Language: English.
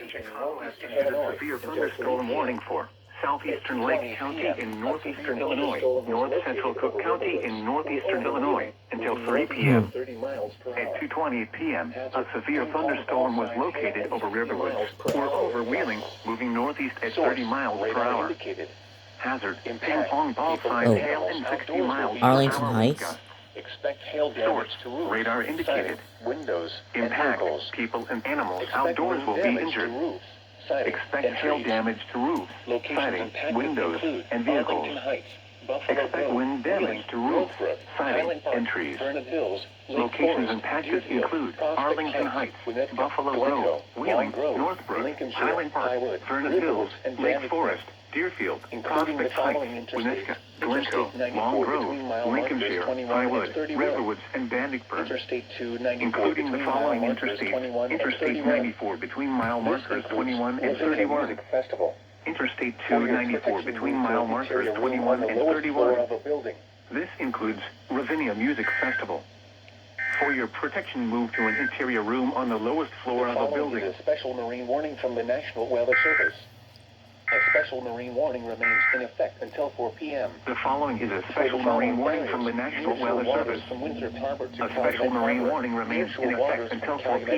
Chicago has issued a severe thunderstorm warning for southeastern Lake County in northeastern Illinois, north central Cook County in northeastern Illinois, until 3 p.m. At 2:20 p.m., a severe thunderstorm was located over Riverwoods, or over Wheeling, moving northeast at 30 miles per hour. Hazard, ping-pong ball-sized hail and 60 miles per Arlington hour Heights. gusts. Expect hail damage to roofs, Radar indicated. windows, and Impact, vehicles. people and animals Expect outdoors wind will be damage injured. to roofs, siding, Expect and hail trees. damage to roofs, Locations siding, impacted windows, include and vehicles. Arlington Heights, Buffalo Expect Road, wind damage to roofs, Northbrook, siding, Highland Park, and trees. Vernon Hills, Lake Locations Forest, impacted Deerfield, include Prospect Arlington Heights, Winnetka, Buffalo Glencoe, Road, Wheeling, Grove, Northbrook, Lincolnshire, Highland Park, Highwood, Vernon Riverwoods, Hills, and Lake Bannockburn, Forest, Deerfield, including the Prospect Heights, following interstates: Winnetka, Glencoe, Interstate 94 Long Grove, between mile Lincolnshire, markers 21 Highwood, and 31. Riverwoods, and Bannockburn. Interstate 294 Including the between following mile markers interstates: 21 and Interstate 31. 94 between mile This markers includes 21 and Winnetka 31. Music Festival. Interstate For your 294 protection, between move to mile an markers interior room 21 on the and lowest floor 31. of a building. This includes Ravinia Music Festival. For your protection, move to an interior room on the lowest floor of The a following building. is a special marine warning from the National Weather Service. A special marine warning remains in effect until 4 p.m. The following is a special marine warning from the National Weather Service. From Winthrop Harbor to A special Prospect marine Harbor. warning remains in Nearshore waters effect from until 4 Calumet p.m.